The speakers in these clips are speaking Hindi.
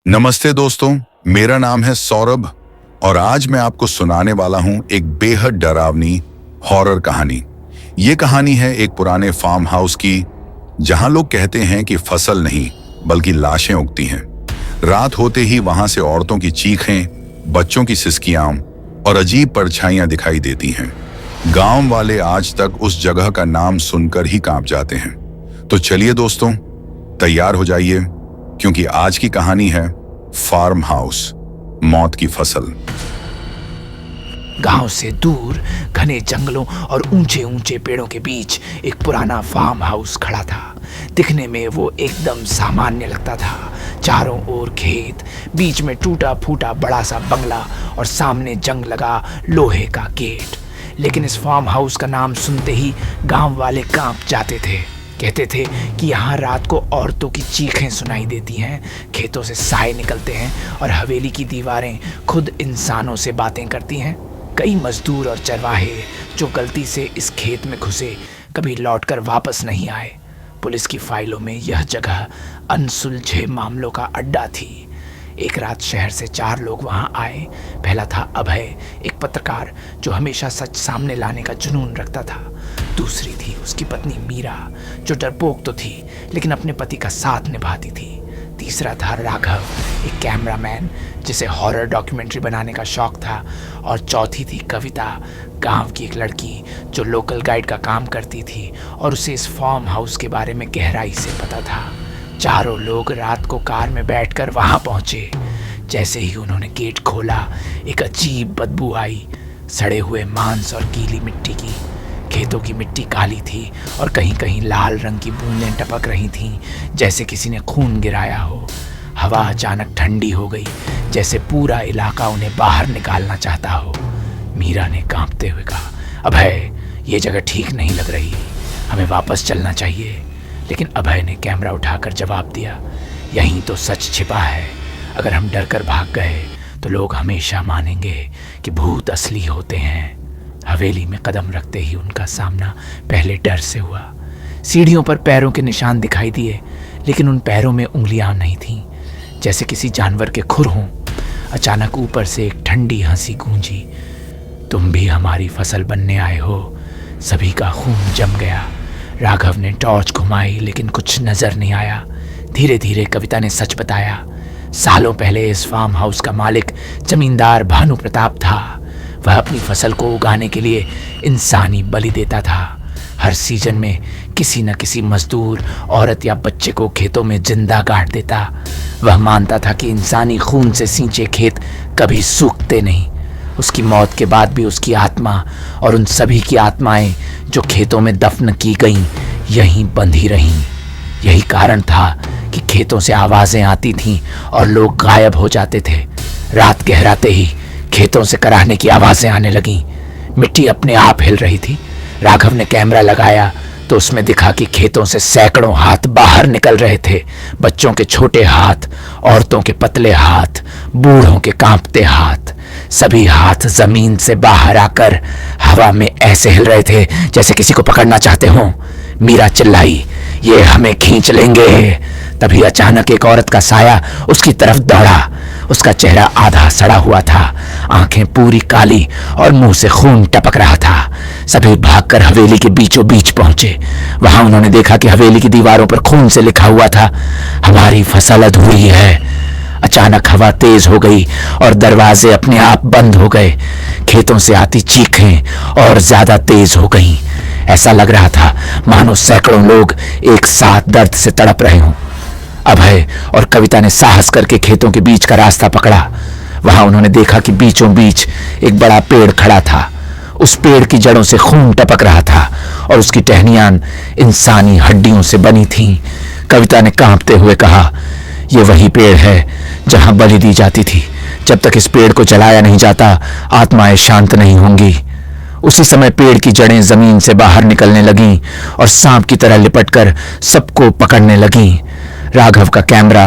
नमस्ते दोस्तों, मेरा नाम है सौरभ और आज मैं आपको सुनाने वाला हूं एक बेहद डरावनी हॉरर कहानी। ये कहानी है एक पुराने फार्म हाउस की, जहां लोग कहते हैं कि फसल नहीं बल्कि लाशें उगती हैं। रात होते ही वहां से औरतों की चीखें, बच्चों की सिसकियां और अजीब परछाइयां दिखाई देती हैं। गांव वाले आज तक उस जगह का नाम सुनकर ही कांप जाते हैं। तो चलिए दोस्तों, तैयार हो जाइए, क्योंकि आज की कहानी है फार्म हाउस, मौत की फसल। गांव से दूर घने जंगलों और ऊंचे ऊंचे पेड़ों के बीच एक पुराना फार्म हाउस खड़ा था। दिखने में वो एकदम सामान्य लगता था। चारों ओर खेत, बीच में टूटा फूटा बड़ा सा बंगला और सामने जंग लगा लोहे का गेट। लेकिन इस फार्म हाउस का नाम सुनते ही गांव वाले कांप जाते थे। कहते थे कि यहाँ रात को औरतों की चीखें सुनाई देती हैं, खेतों से साए निकलते हैं और हवेली की दीवारें खुद इंसानों से बातें करती हैं। कई मजदूर और चरवाहे जो गलती से इस खेत में घुसे कभी लौटकर वापस नहीं आए। पुलिस की फाइलों में यह जगह अनसुलझे मामलों का अड्डा थी। एक रात शहर से 4 लोग वहां आए। पहला था अभय, एक पत्रकार जो हमेशा सच सामने लाने का जुनून रखता था। दूसरी थी उसकी पत्नी मीरा, जो डरपोक तो थी लेकिन अपने पति का साथ निभाती थी। तीसरा था राघव, एक कैमरामैन जिसे हॉरर डॉक्यूमेंट्री बनाने का शौक था। और चौथी थी कविता, गांव की एक लड़की जो लोकल गाइड का काम करती थी और उसे इस फार्म हाउस के बारे में गहराई से पता था। चारों लोग रात को कार में बैठकर वहां पहुंचे। जैसे ही उन्होंने गेट खोला, एक अजीब बदबू आई, सड़े हुए मांस और गीली मिट्टी की। खेतों की मिट्टी काली थी और कहीं कहीं लाल रंग की बूंदें टपक रही थीं, जैसे किसी ने खून गिराया हो। हवा अचानक ठंडी हो गई, जैसे पूरा इलाका उन्हें बाहर निकालना चाहता हो। मीरा ने कांपते हुए कहा, अभय, ये जगह ठीक नहीं लग रही, हमें वापस चलना चाहिए। लेकिन अभय ने कैमरा उठाकर जवाब दिया, यहीं तो सच छिपा है। अगर हम डर कर भाग गए तो लोग हमेशा मानेंगे कि भूत असली होते हैं। हवेली में कदम रखते ही उनका सामना पहले डर से हुआ। सीढ़ियों पर पैरों के निशान दिखाई दिए, लेकिन उन पैरों में उंगलियां नहीं थीं, जैसे किसी जानवर के खुर हों। अचानक ऊपर से एक ठंडी हंसी गूंजी, तुम भी हमारी फसल बनने आए हो। सभी का खून जम गया। राघव ने टॉर्च घुमाई, लेकिन कुछ नजर नहीं आया। धीरे धीरे कविता ने सच बताया। सालों पहले इस फार्म हाउस का मालिक जमींदार भानु प्रताप था। वह अपनी फसल को उगाने के लिए इंसानी बलि देता था। हर सीजन में किसी न किसी मजदूर, औरत या बच्चे को खेतों में जिंदा गाड़ देता। वह मानता था कि इंसानी खून से सींचे खेत कभी सूखते नहीं। उसकी मौत के बाद भी उसकी आत्मा और उन सभी की आत्माएं जो खेतों में दफन की गईं, यहीं बंधी रहीं। यही कारण था कि खेतों से आवाजें आती थीं और लोग गायब हो जाते थे। रात गहराते ही खेतों से कराहने की आवाजें आने लगीं। मिट्टी अपने आप हिल रही थी। राघव ने कैमरा लगाया तो उसमें दिखा कि खेतों से सैकड़ों हाथ बाहर निकल रहे थे। बच्चों के छोटे हाथ, औरतों के पतले हाथ, बूढ़ों के कांपते हाथ। सभी हाथ जमीन से बाहर आकर हवा में ऐसे हिल रहे थे जैसे किसी को पकड़ना चाहते हों। मीरा चिल्लाई, ये हमें खींच लेंगे। तभी अचानक एक औरत का साया उसकी तरफ दौड़ा। उसका चेहरा आधा सड़ा हुआ था, आंखें पूरी काली और मुंह से खून टपक रहा था। सभी भागकर हवेली के बीचों बीच पहुंचे। वहां उन्होंने देखा कि हवेली की दीवारों पर खून से लिखा हुआ था, हमारी फसल अधूरी है। अचानक हवा तेज हो गई और दरवाजे अपने आप बंद हो गए। खेतों से आती चीखें और ज्यादा तेज हो गईं। ऐसा लग रहा था मानो सैकड़ों लोग एक साथ दर्द से तड़प रहे हों। अभय और कविता ने साहस करके खेतों के बीच का रास्ता पकड़ा। वहां उन्होंने देखा कि बीचों बीच एक बड़ा पेड़ खड़ा था। उस पेड़ की जड़ों से खून टपक रहा था और उसकी टहनियां इंसानी हड्डियों से बनी थीं। कविता ने कांपते हुए कहा, यह वही पेड़ है जहां बलि दी जाती थी। जब तक इस पेड़ को जलाया नहीं जाता, आत्माएं शांत नहीं होंगी। उसी समय पेड़ की जड़ें जमीन से बाहर निकलने लगीं और सांप की तरह लिपटकर सबको पकड़ने लगीं। राघव का कैमरा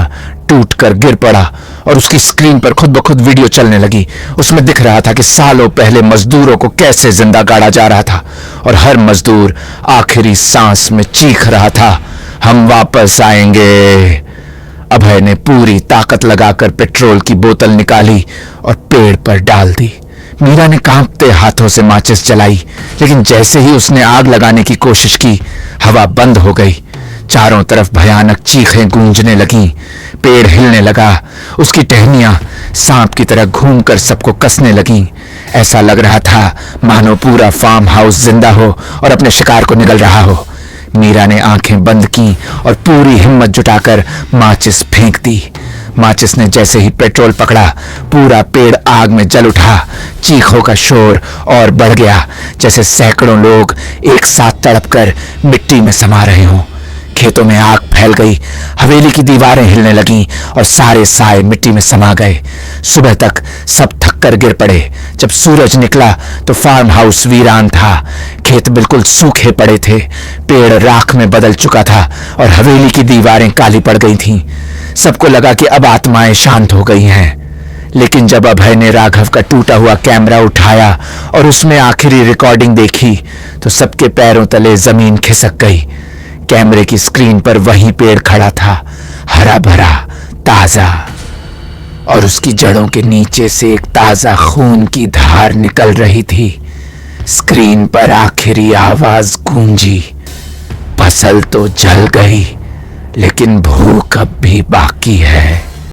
टूटकर गिर पड़ा और उसकी स्क्रीन पर खुद ब खुद वीडियो चलने लगी। उसमें दिख रहा था कि सालों पहले मजदूरों को कैसे जिंदा गाड़ा जा रहा था और हर मजदूर आखिरी सांस में चीख रहा था, हम वापस आएंगे। अभय ने पूरी ताकत लगाकर पेट्रोल की बोतल निकाली और पेड़ पर डाल दी। मीरा ने कांपते हाथों से माचिस जलाई, लेकिन जैसे ही उसने आग लगाने की कोशिश की, हवा बंद हो गई। चारों तरफ भयानक चीखें गूंजने लगीं। पेड़ हिलने लगा, उसकी टहनियां सांप की तरह घूमकर सबको कसने लगीं। ऐसा लग रहा था मानो पूरा फार्म हाउस जिंदा हो और अपने शिकार को निगल रहा हो। मीरा ने आंखें बंद की और पूरी हिम्मत जुटाकर माचिस फेंक दी। माचिस ने जैसे ही पेट्रोल पकड़ा, पूरा पेड़ आग में जल उठा। चीखों का शोर और बढ़ गया, जैसे सैकड़ों लोग एक साथ तड़पकर मिट्टी में समा रहे हों। खेतों में आग फैल गई, हवेली की दीवारें हिलने लगीं और सारे साए मिट्टी में समा गए। सुबह तक सब थक कर गिर पड़े। जब सूरज निकला तो फार्म हाउस वीरान था। खेत बिल्कुल सूखे पड़े थे, पेड़ राख में बदल चुका था और हवेली की दीवारें काली पड़ गई थीं। सबको लगा कि अब आत्माएं शांत हो गई हैं। लेकिन जब अभय ने राघव का टूटा हुआ कैमरा उठाया और उसमें आखिरी रिकॉर्डिंग देखी, तो सबके पैरों तले जमीन खिसक गई। कैमरे की स्क्रीन पर वही पेड़ खड़ा था, हरा भरा, ताजा, और उसकी जड़ों के नीचे से एक ताजा खून की धार निकल रही थी। स्क्रीन पर आखिरी आवाज गूंजी, फसल तो जल गई, लेकिन भूख अब भी बाकी है।